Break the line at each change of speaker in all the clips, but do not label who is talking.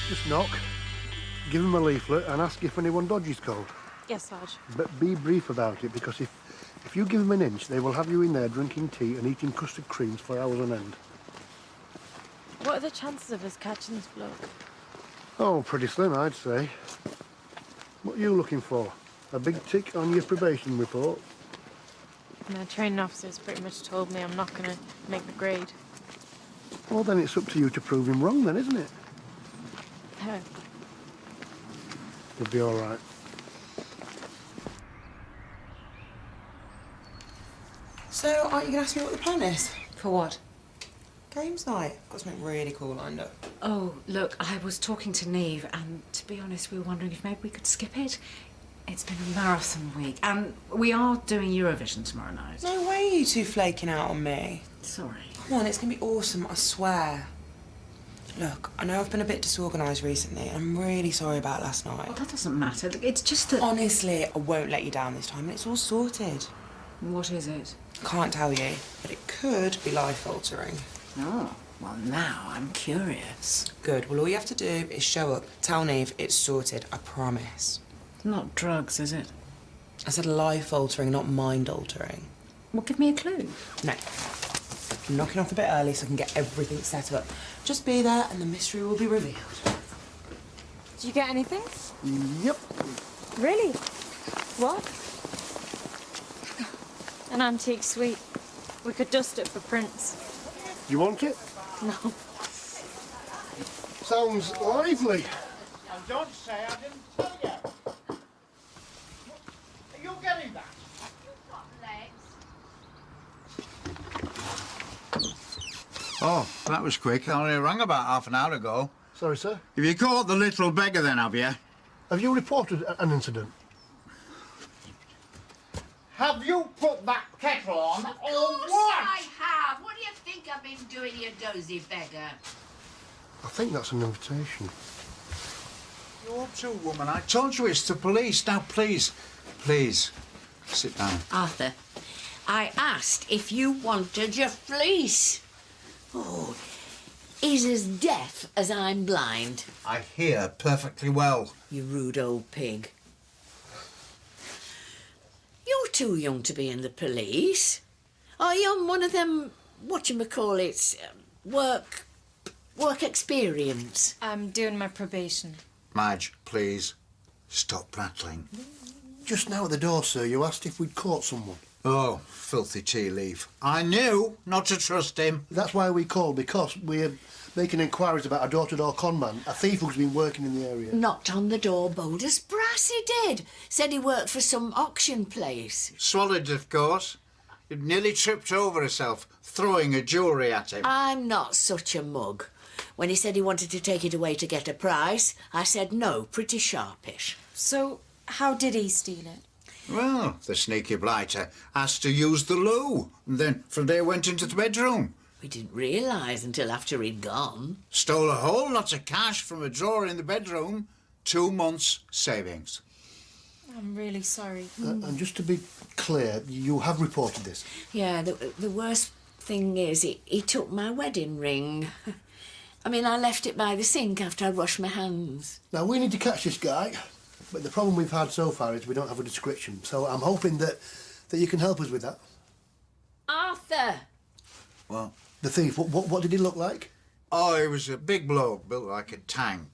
Just knock, give him a leaflet and ask if anyone dodgy's called.
Yes, Sarge.
But be brief about it, because if you give them an inch, they will have you in there drinking tea and eating custard creams for hours on end.
What are the chances of us catching this bloke?
Oh, pretty slim, I'd say. What are you looking for? A big tick on your probation report?
My training officer's pretty much told me I'm not going to make the grade.
Well, then it's up to you to prove him wrong then, isn't it?
How?
You'll be all right.
So, aren't you going to ask me what the plan is?
For what?
Games night. Got something really cool lined up.
Oh, look, I was talking to Neve, and to be honest, we were wondering if maybe we could skip it. It's been a marathon week, and we are doing Eurovision tomorrow night.
No way you two flaking out on me.
Sorry.
Come on, it's going to be awesome, I swear. Look, I know I've been a bit disorganised recently. I'm really sorry about last night.
Well, that doesn't matter. It's just that...
Honestly, I won't let you down this time, and it's all sorted.
What is it?
Can't tell you, but it could be life-altering.
Oh, well, now I'm curious.
Good. Well, all you have to do is show up, tell Neve it's sorted, I promise.
Not drugs, is it?
I said life-altering, not mind-altering.
Well, give me a clue.
No. I'm knocking off a bit early so I can get everything set up. Just be there and the mystery will be revealed.
Did you get anything?
Yep.
Really? What? An antique suite. We could dust it for prints.
You want it?
No.
Sounds lively.
And don't say I didn't tell you. Are you getting that?
You've got legs.
Oh, that was quick. I only rang about half an hour ago.
Sorry, sir.
Have you caught the little beggar then, have you?
Have you reported an incident?
Have you put that kettle on,
Of
or
course
what?
I have. What do you think I've been doing, you dozy beggar?
I think that's an invitation.
You're up to, woman. I told you it's the police. Now, please, sit down.
Arthur, I asked if you wanted your fleece. Oh, he's as deaf as I'm blind.
I hear perfectly well.
You rude old pig. You're too young to be in the police. Are you on one of them, whatchamacallits, work experience?
I'm doing my probation.
Madge, please, stop prattling.
Just now at the door, sir, you asked if we'd caught someone.
Oh, filthy tea leaf. I knew not to trust him.
That's why we called, because we're making inquiries about a door-to-door con man, a thief who's been working in the area.
Knocked on the door bold as brass, he did. Said he worked for some auction place.
Swallowed, of course. You'd nearly tripped over herself, throwing a jewellery at him.
I'm not such a mug. When he said he wanted to take it away to get a price, I said no, pretty sharpish.
So, how did he steal it?
Well, the sneaky blighter asked to use the loo, and then from there went into the bedroom.
We didn't realise until after he'd gone.
Stole a whole lot of cash from a drawer in the bedroom. 2 months' savings.
I'm really sorry.
And just to be clear, you have reported this.
Yeah, the worst thing is he took my wedding ring. I mean, I left it by the sink after I washed my hands.
Now, we need to catch this guy, but the problem we've had so far is we don't have a description, so I'm hoping that you can help us with that.
Arthur!
Well,
The thief, what did he look like?
oh, he was a big bloke, built like a tank.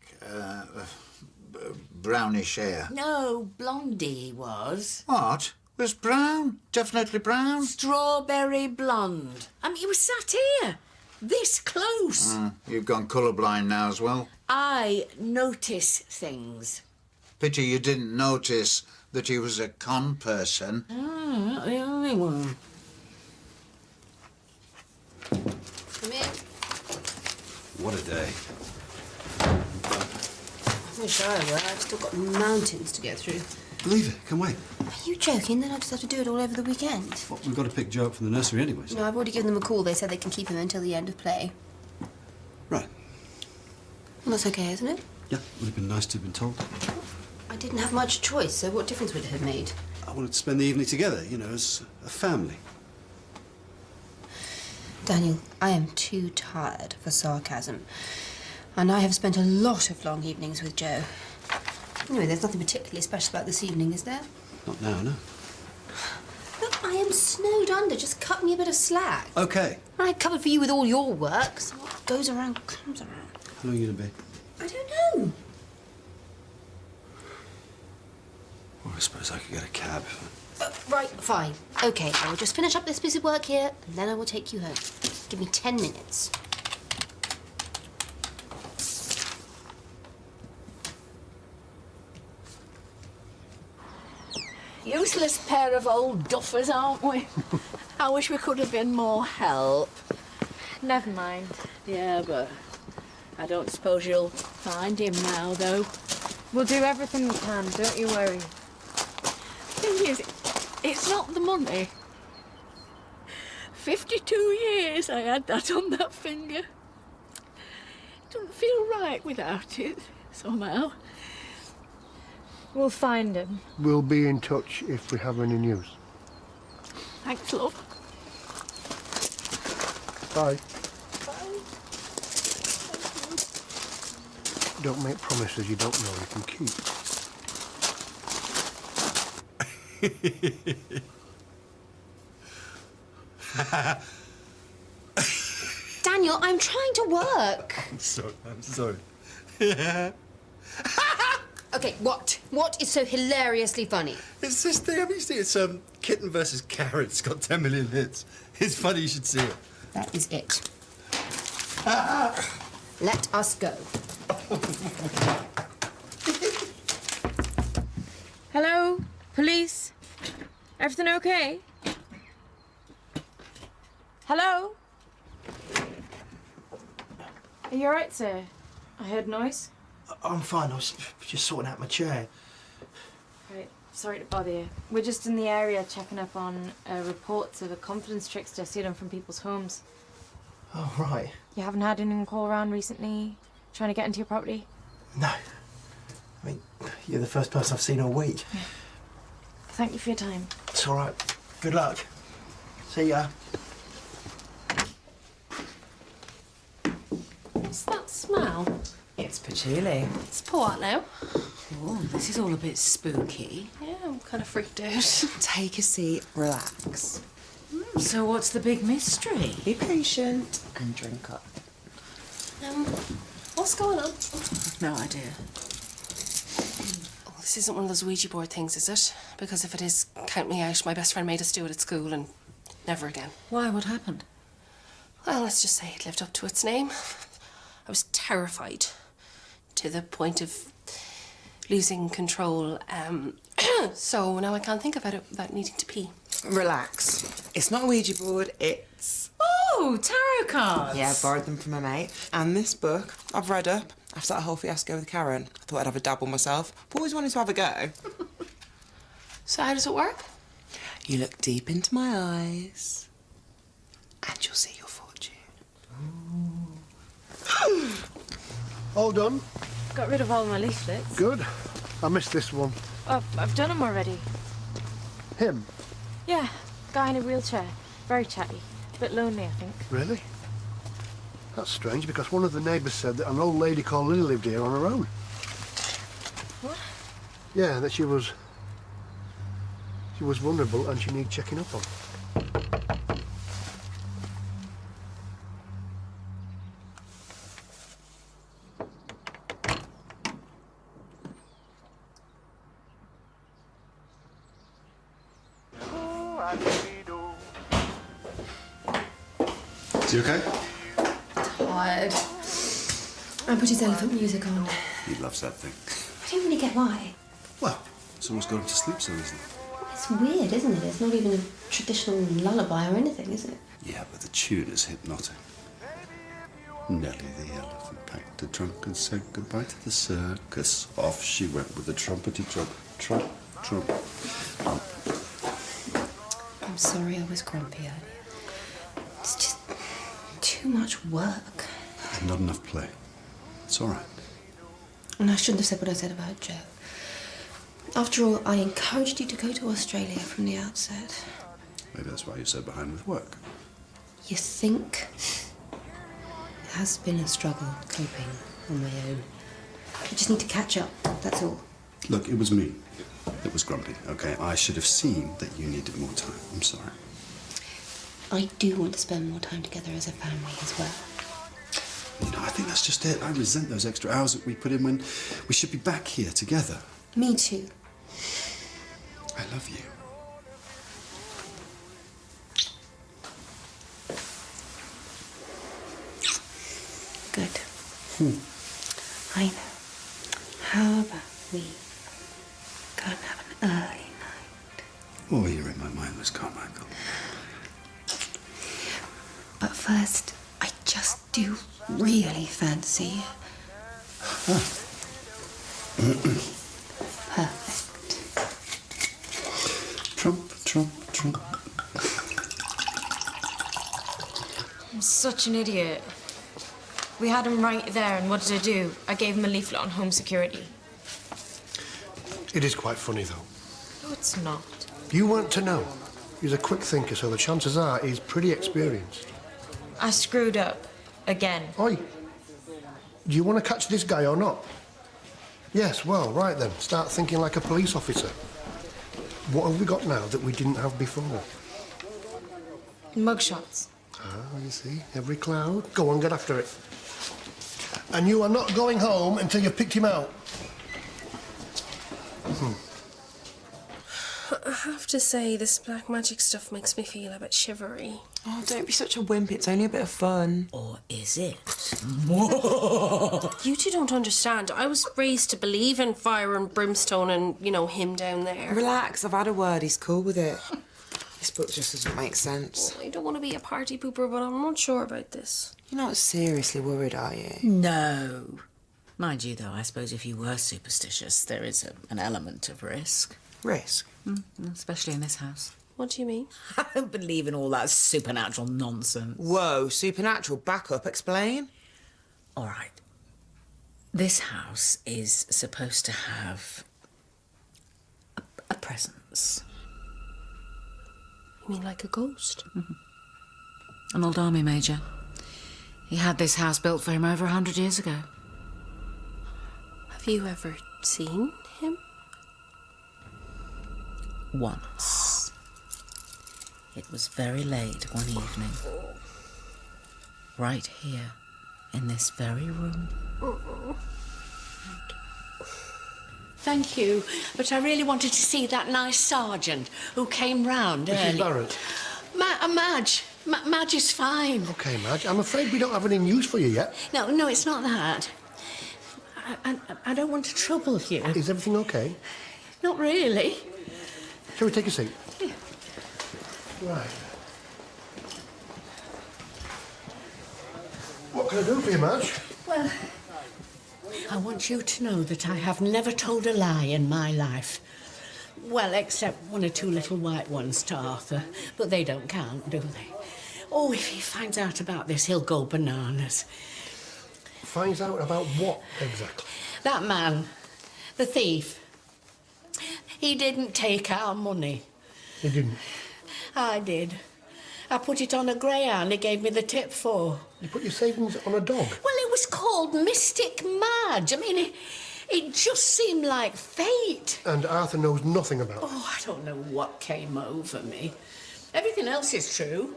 Brownish hair.
No, blondie he was.
What? Was brown? Definitely brown?
Strawberry blonde. I mean, he was sat here, this close.
You've gone colourblind now as well.
I notice things.
Pity you didn't notice that he was a con person.
Not the only one.
Come in.
What a day.
I wish I were. I've still got mountains to get through.
Leave it. Come away.
Are you joking? Then I just have to do it all over the weekend.
Well, we've got to pick Joe up from the nursery anyway. So.
No, I've already given them a call. They said they can keep him until the end of play.
Right.
Well, that's okay, isn't it?
Yeah, would have been nice to have been told.
I didn't have much choice, so what difference would it have made?
I wanted to spend the evening together, you know, as a family.
Daniel, I am too tired for sarcasm. And I have spent a lot of long evenings with Joe. Anyway, there's nothing particularly special about this evening, is there?
Not now, no.
Look, I am snowed under. Just cut me a bit of slack.
OK.
I covered for you with all your work, so what goes around comes around.
How long are you going to be?
I don't know.
Well, I suppose I could get a cab.
Right, fine. OK, I will just finish up this piece of work here, and then I will take you home. Give me 10 minutes.
Useless pair of old duffers, aren't we? I wish we could have been more help.
Never mind.
Yeah, but I don't suppose you'll find him now, though.
We'll do everything we can, don't you worry.
Thing is, it's not the money. 52 years I had that on that finger. It doesn't feel right without it, somehow.
We'll find him.
We'll be in touch if we have any news.
Thanks, love.
Bye. Don't make promises you don't know you can keep.
Daniel, I'm trying to work.
I'm sorry.
OK, what? What is so hilariously funny?
It's this thing, have you seen it? It's Kitten versus Carrot. It's got 10 million hits. It's funny, you should see it.
That is it. Let us go.
Hello? Police? Everything okay? Hello? Are you alright, sir? I heard noise.
I'm fine. I was just sorting out my chair.
Right, sorry to bother you. We're just in the area checking up on reports of a confidence trickster stealing from people's homes.
Oh, right.
You haven't had anyone call around recently trying to get into your property?
No. I mean, you're the first person I've seen all week.
Yeah. Thank you for your time.
It's all right. Good luck. See ya.
What's that smell?
It's patchouli.
It's port now.
Oh, this is all a bit spooky.
Yeah, I'm kind of freaked out.
Take a seat, relax.
So what's the big mystery?
Be patient and drink up.
What's going on?
No idea.
Oh, this isn't one of those Ouija board things, is it? Because if it is, count me out. My best friend made us do it at school and never again.
Why? What happened?
Well, let's just say it lived up to its name. I was terrified to the point of losing control. So now I can't think about it without needing to pee.
Relax. It's not a Ouija board, it's...
Oh, tarot cards!
Yeah, I borrowed them from my mate. And this book, I've read up. After that whole fiasco with Karen, I thought I'd have a dabble myself. I've always wanted to have a go.
So how does it work?
You look deep into my eyes, and you'll see your fortune.
All done?
Got rid of all my leaflets.
Good. I missed this one.
Oh, I've done them already.
Him?
Yeah, guy in a wheelchair. Very chatty. Bit lonely, I think.
Really? That's strange, because one of the neighbours said that an old lady called Lily lived here on her own.
What?
Yeah, that she was vulnerable and she needed checking up on.
Is he okay?
Tired. I put his elephant music on.
He loves that thing.
I don't really get why.
Well, someone's got him to sleep so easily.
It's weird, isn't it? It's not even a traditional lullaby or anything, is it?
Yeah, but the tune is hypnotic. Nellie the elephant packed a trunk and said goodbye to the circus. Off she went with the trumpety trump, trump, trump.
I'm sorry I was grumpy earlier. It's just too much work.
And not enough play. It's all right.
And I shouldn't have said what I said about Joe. After all, I encouraged you to go to Australia from the outset.
Maybe that's why you're so behind with work.
You think? It has been a struggle coping. on my own. I just need to catch up, that's all.
Look, it was me that was grumpy, okay? I should have seen that you needed more time. I'm sorry.
I do want to spend more time together as a family as well.
You know, I think that's just it. I resent those extra hours that we put in when we should be back here together.
Me too.
I love you.
Good. I know. How about we go and have an early night?
All here in my mind was Carmichael.
But first, I just do really fancy you. Perfect.
Trump, Trump, Trump.
I'm such an idiot. We had him right there, and what did I do? I gave him a leaflet on home security.
It is quite funny, though.
No, it's not.
You weren't to know. He's a quick thinker, so the chances are he's pretty experienced.
I screwed up. Again.
Oi. Do you want to catch this guy or not? Yes, well, right then. Start thinking like a police officer. What have we got now that we didn't have before?
Mugshots.
Ah, you see, every cloud. Go on, get after it. And you are not going home until you've picked him out.
I have to say, this black magic stuff makes me feel a bit shivery.
Oh, don't be such a wimp. It's only a bit of fun.
Or is it?
You two don't understand. I was raised to believe in fire and brimstone and, you know, him down there.
Relax, I've had a word. He's cool with it. This book just doesn't make sense.
I don't want to be a party pooper, but I'm not sure about this.
You're not seriously worried, are you?
No. Mind you, though, I suppose if you were superstitious, there is an element of risk.
Risk?
Especially in this house.
What do you mean?
I don't believe in all that supernatural nonsense.
Whoa, supernatural. Back up, explain.
All right. This house is supposed to have a presence.
You mean like a ghost?
An old army major. He had this house built for him over 100 years ago.
Have you ever seen him?
Once. It was very late one evening. Right here, in this very room. Thank you, but I really wanted to see that nice sergeant who came round
Mrs.
early.
Barrett.
Madge. Madge is fine.
OK, Madge, I'm afraid we don't have any news for you yet.
No, it's not that. I don't want to trouble you.
Is everything OK?
Not really.
Shall we take a seat?
Yeah.
Right. What can I do for you, Madge?
Well, I want you to know that I have never told a lie in my life. Well, except one or two little white ones to Arthur, but they don't count, do they? Oh, if he finds out about this, he'll go bananas.
Finds out about what, exactly?
That man, the thief, he didn't take our money.
He didn't?
I did. I put it on a greyhound he gave me the tip for.
You put your savings on a dog?
Well, it was called Mystic Madge. I mean, it just seemed like fate.
And Arthur knows nothing about it?
Oh, I don't know what came over me. Everything else is true.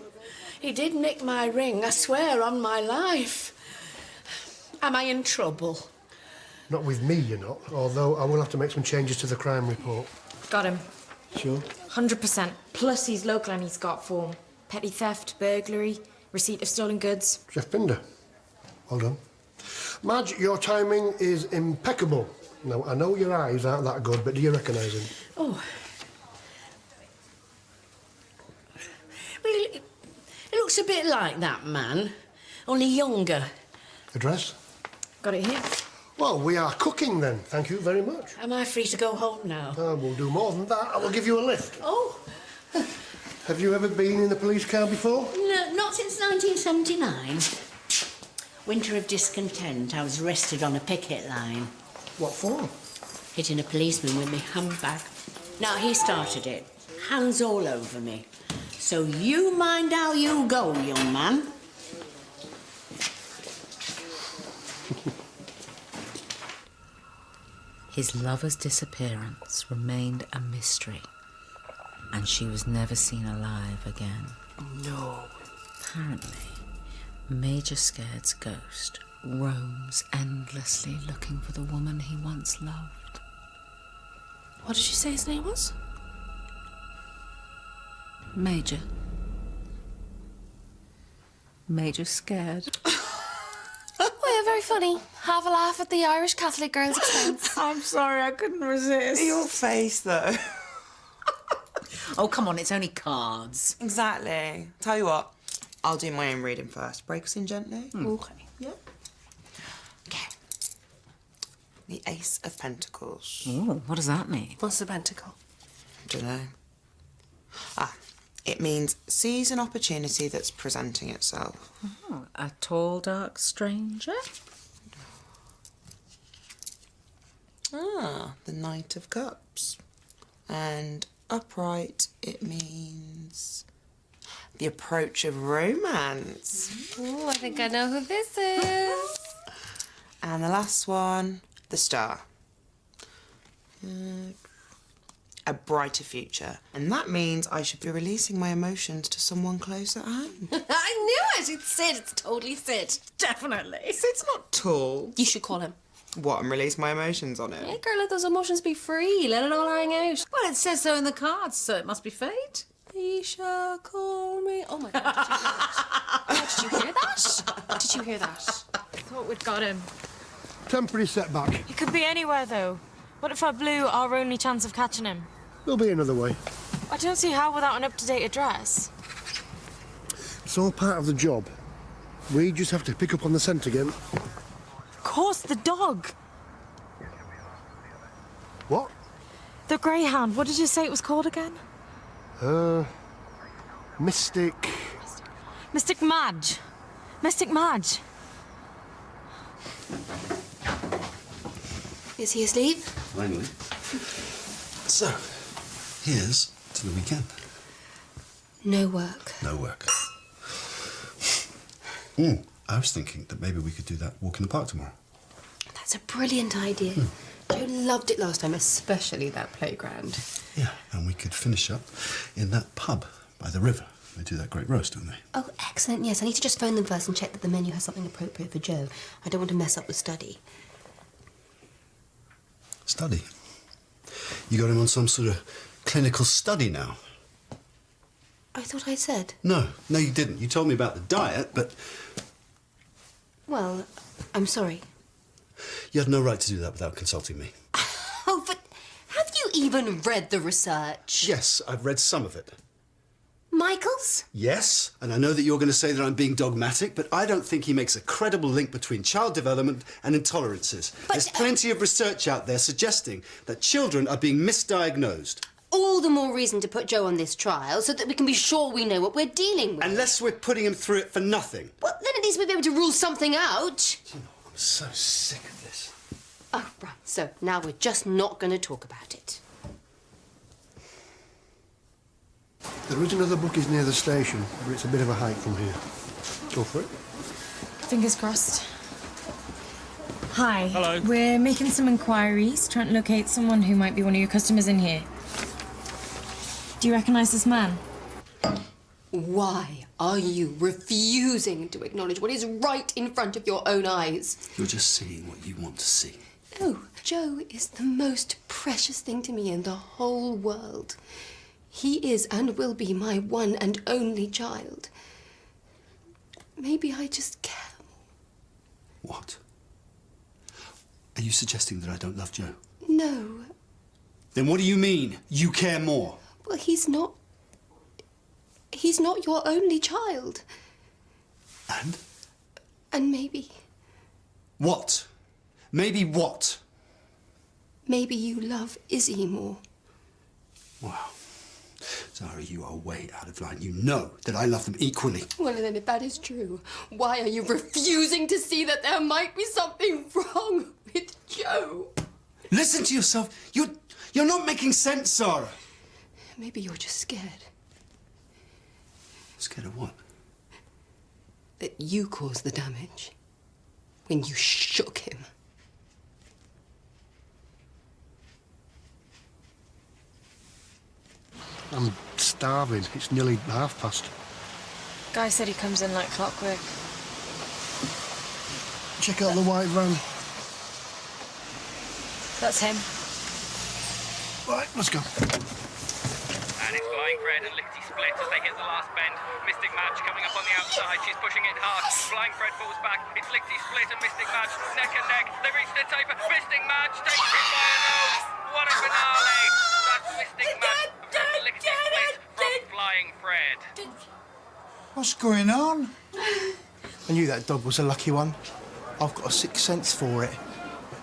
He did nick my ring, I swear on my life. Am I in trouble?
Not with me, you're not. Although I will have to make some changes to the crime report.
Got him.
Sure?
100%. Plus he's local and he's got form. Petty theft, burglary, receipt of stolen goods.
Chef Binder. Well done. Madge, your timing is impeccable. Now, I know your eyes aren't that good, but do you recognise him?
Oh. Well, it looks a bit like that man, only younger.
Address?
Got it here.
Well, we are cooking then. Thank you very much.
Am I free to go home now?
We'll do more than that. I will give you a lift.
Oh.
Have you ever been in the police car before?
No, not since 1979. Winter of discontent. I was arrested on a picket line.
What for?
Hitting a policeman with my handbag. Now, he started it. Hands all over me. So you mind how you go, young man.
His lover's disappearance remained a mystery, and she was never seen alive again.
No.
Apparently, Major Scared's ghost roams endlessly looking for the woman he once loved.
What did you say his name was?
Major. Major Scared.
Oh, yeah, very funny. Have a laugh at the Irish Catholic girl's expense.
I'm sorry, I couldn't resist.
Your face, though.
Oh, come on, it's only cards.
Exactly. Tell you what, I'll do my own reading first. Break us in gently.
Okay.
Yeah. Okay. The Ace of Pentacles.
Ooh, what does that mean?
What's the pentacle?
Dunno. It means seize an opportunity that's presenting itself.
Oh, a tall, dark stranger?
The Knight of Cups. And upright, it means the approach of romance.
Oh, I think I know who this is.
And the last one, the Star. A brighter future. And that means I should be releasing my emotions to someone close at hand.
I knew it. It's Sid. It's totally Sid.
Definitely.
Sid's not tall.
You should call him.
What, and release my emotions on it?
Hey, girl, let those emotions be free. Let it all hang out.
Well, it says so in the cards, so it must be fate.
Isha, call me. Oh my God, did you hear that? Did you hear that?
I thought we'd got him.
Temporary setback.
He could be anywhere, though. What if I blew our only chance of catching him?
There'll be another way.
I don't see how without an up-to-date address.
It's all part of the job. We just have to pick up on the scent again.
Of course, the dog.
What?
The greyhound. What did you say it was called again?
Mystic.
Mystic Madge. Mystic Madge.
Is he asleep?
Finally. So, here's to the weekend.
No work.
No work. I was thinking that maybe we could do that walk in the park tomorrow.
That's a brilliant idea. Joe loved it last time, especially that playground.
Yeah, and we could finish up in that pub by the river. They do that great roast, don't they?
Oh, excellent. Yes, I need to just phone them first and check that the menu has something appropriate for Joe. I don't want to mess up the study.
Study? You got him on some sort of clinical study now?
I thought I said.
No, you didn't. You told me about the diet, but
Well, I'm sorry.
you had no right to do that without consulting me.
Oh, but have you even read the research?
Yes, I've read some of it.
Michael's?
Yes, and I know that you're going to say that I'm being dogmatic, but I don't think he makes a credible link between child development and intolerances. There's plenty of research out there suggesting that children are being misdiagnosed.
All the more reason to put Joe on this trial so that we can be sure we know what we're dealing with.
Unless we're putting him through it for nothing.
Well, then at least we'll be able to rule something out.
You know, I'm so sick of this.
Oh, right. So now we're just not going to talk about it.
There is another bookies near the station, but it's a bit of a hike from here. Go for it.
Fingers crossed. Hi.
Hello.
We're making some inquiries, trying to locate someone who might be one of your customers in here. Do you recognise this man?
Why are you refusing to acknowledge what is right in front of your own eyes?
You're just seeing what you want to see.
Oh, Joe is the most precious thing to me in the whole world. He is and will be my one and only child. Maybe I just care more.
What? Are you suggesting that I don't love Joe?
No.
Then what do you mean, you care more?
Well, he's not your only child.
And?
And maybe
What? Maybe what?
you love Izzy more.
Wow. Zara, you are way out of line. You know that I love them equally.
Well, then, if that is true, why are you refusing to see that there might be something wrong with Joe?
Listen to yourself. You're not making sense, Zara.
Maybe you're just scared
Scared of what?
that you caused the damage when you shook him.
I'm starving. It's nearly past.
Guy said he comes in like clockwork.
Check out the white van.
That's him.
Right, let's go.
And it's Flying Fred and Lickety split as they hit the last bend. Mystic Madge coming up on the outside. She's pushing it hard. Flying Fred falls back. It's Lickety split and Mystic Madge neck and neck. They reach the taper. Mystic Madge takes it by a nose. What a finale! That's Mystic Madge from Lickety split from Flying Fred.
What's going on?
I knew that dog was a lucky one. I've got a sixth sense for it.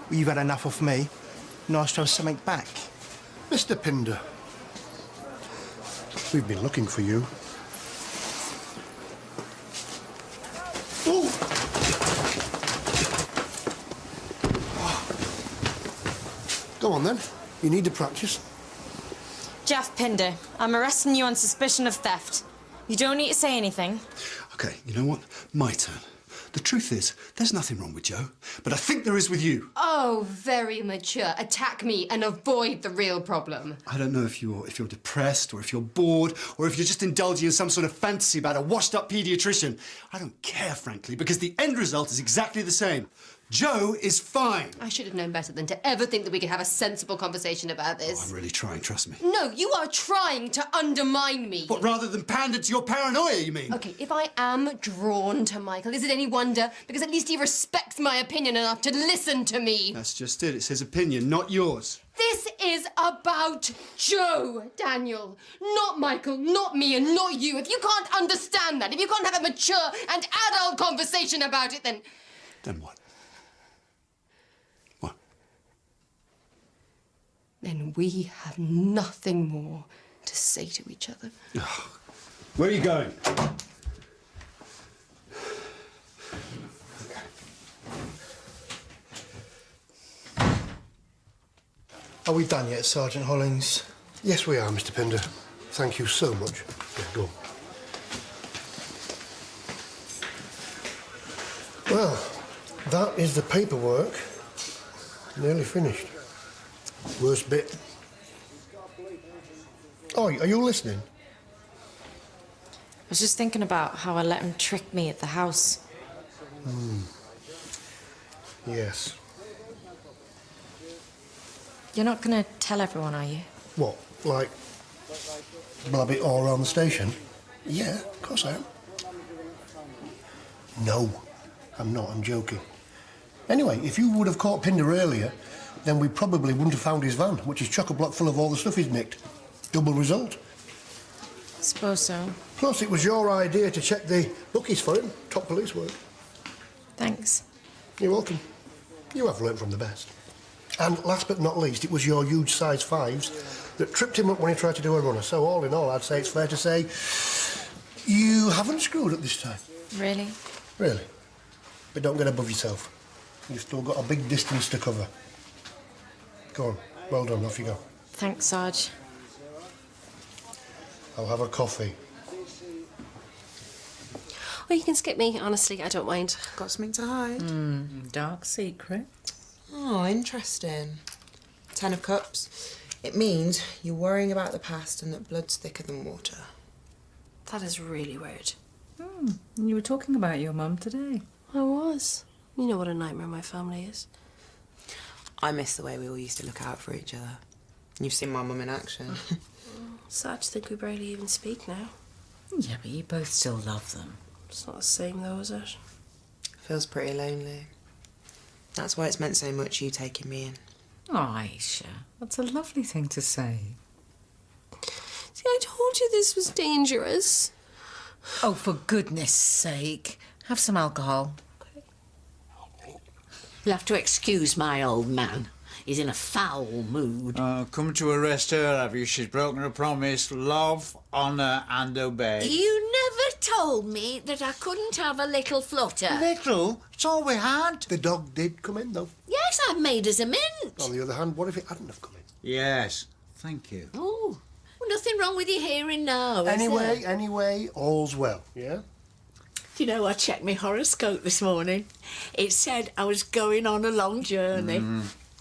Well, you've had enough of me. Nice to have something back.
Mr. Pinder, we've been looking for you. Ooh. Go on then. You need to practice.
Jeff Pinder, I'm arresting you on suspicion of theft. You don't need to say anything.
OK, you know what? My turn. The truth is, there's nothing wrong with Joe, but I think there is with you.
Oh, very mature. Attack me and avoid the real problem.
I don't know if you're depressed or if you're bored or if you're just indulging in some sort of fantasy about a washed-up paediatrician. I don't care, frankly, because the end result is exactly the same. Joe is fine.
I should have known better than to ever think that we could have a sensible conversation about
Oh,
this.
I'm really trying, trust me.
No, you are trying to undermine me.
What, rather than pander to your paranoia, you mean?
OK, if I am drawn to Michael, is it any wonder? Because at least he respects my opinion enough to listen to me.
That's just it. It's his opinion, not yours.
This is about Joe, Daniel. Not Michael, not me, and not you. If you can't understand that, if you can't have a mature and adult conversation about it, then...
Then what? What?
Then we have nothing more to say to each other.
Where are you going?
Are we done yet, Sergeant Hollings?
Yes, we are, Mr. Pinder. Thank you so much. Yeah, go. Well, that is the paperwork. Nearly finished. Worst bit. Oh, are you listening?
I was just thinking about how I let him trick me at the house.
Yes.
You're not gonna tell everyone, are you?
What, like, blab it all around the station? Yeah, of course I am. No, I'm not, I'm joking. Anyway, if you would have caught Pinder earlier, then we probably wouldn't have found his van, which is chock-a-block full of all the stuff he's nicked. Double result.
Suppose so.
Plus, it was your idea to check the bookies for him. Top police work.
Thanks.
You're welcome. You have learnt from the best. And last but not least, it was your huge size 5s that tripped him up when he tried to do a runner. So all in all, I'd say it's fair to say you haven't screwed up this time.
Really?
Really. But don't get above yourself. You've still got a big distance to cover. Go on. Well done. Off you go.
Thanks, Sarge.
I'll have a coffee.
Well, you can skip me. Honestly, I don't mind.
Got something to hide?
Dark secret.
Oh, interesting. 10 of Cups. It means you're worrying about the past and that blood's thicker than water.
That is really weird.
You were talking about your mum today.
I was. You know what a nightmare my family is.
I miss the way we all used to look out for each other. You've seen my mum in action.
Sad to think we barely even speak now.
Yeah, but you both still love them.
It's not the same though, is it?
Feels pretty lonely. That's why it's meant so much you taking me in.
Oh, Aisha, that's a lovely thing to say.
See, I told you this was dangerous.
Oh, for goodness sake. Have some alcohol.
You'll have to excuse my old man. He's in a foul mood.
Come to arrest her, have you? She's broken her promise. Love, honour and obey.
You never told me that I couldn't have a little flutter.
Little? It's all we had.
The dog did come in, though.
Yes, I've made us a mint.
On the other hand, what if it hadn't have come in?
Yes. Thank you.
Oh, well, nothing wrong with your hearing now, is there?
Anyway, all's well, yeah?
Do you know, I checked my horoscope this morning. It said I was going on a long journey.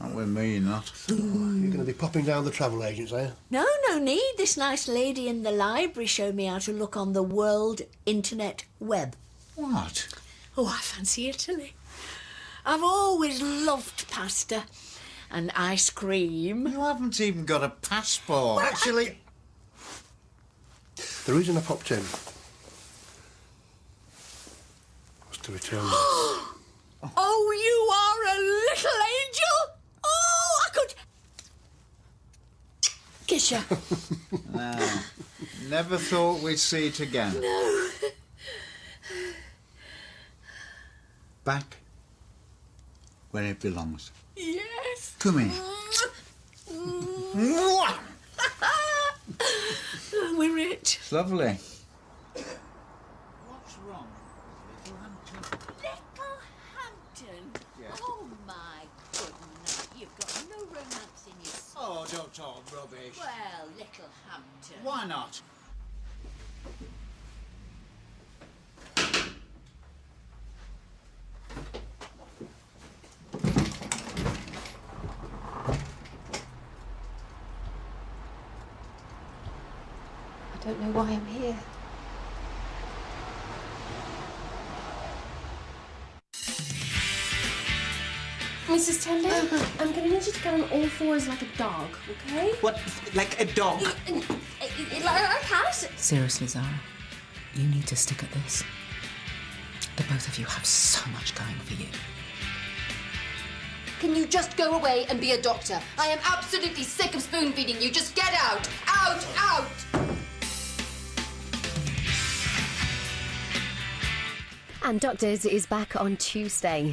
Not with me, not.
You're going to be popping down the travel agents, are you?
No, no need. This nice lady in the library showed me how to look on the World Internet Web.
What?
Oh, I fancy Italy. I've always loved pasta and ice cream.
You haven't even got a passport.
Actually, the reason I popped in was to return this.
Oh, you are a little angel. Oh, I could kiss you.
No. Never thought we'd see it again.
No.
Back where it belongs.
Yes.
Come here.
We're rich.
It's lovely. What's wrong, Little Hampton?
Little Hampton?
Yeah.
Oh, my goodness. You've got no romance in you.
Oh, don't talk rubbish.
Well, Little Hampton.
Why not?
I don't know why I'm here. Mrs. Tender, I'm gonna need you to go on all fours like a dog, okay?
What? Like a dog?
Like a cat?
Seriously, Zara, you need to stick at this. The both of you have so much going for you.
Can you just go away and be a doctor? I am absolutely sick of spoon feeding you. Just get out! Out! Out!
And Doctors is back on Tuesday.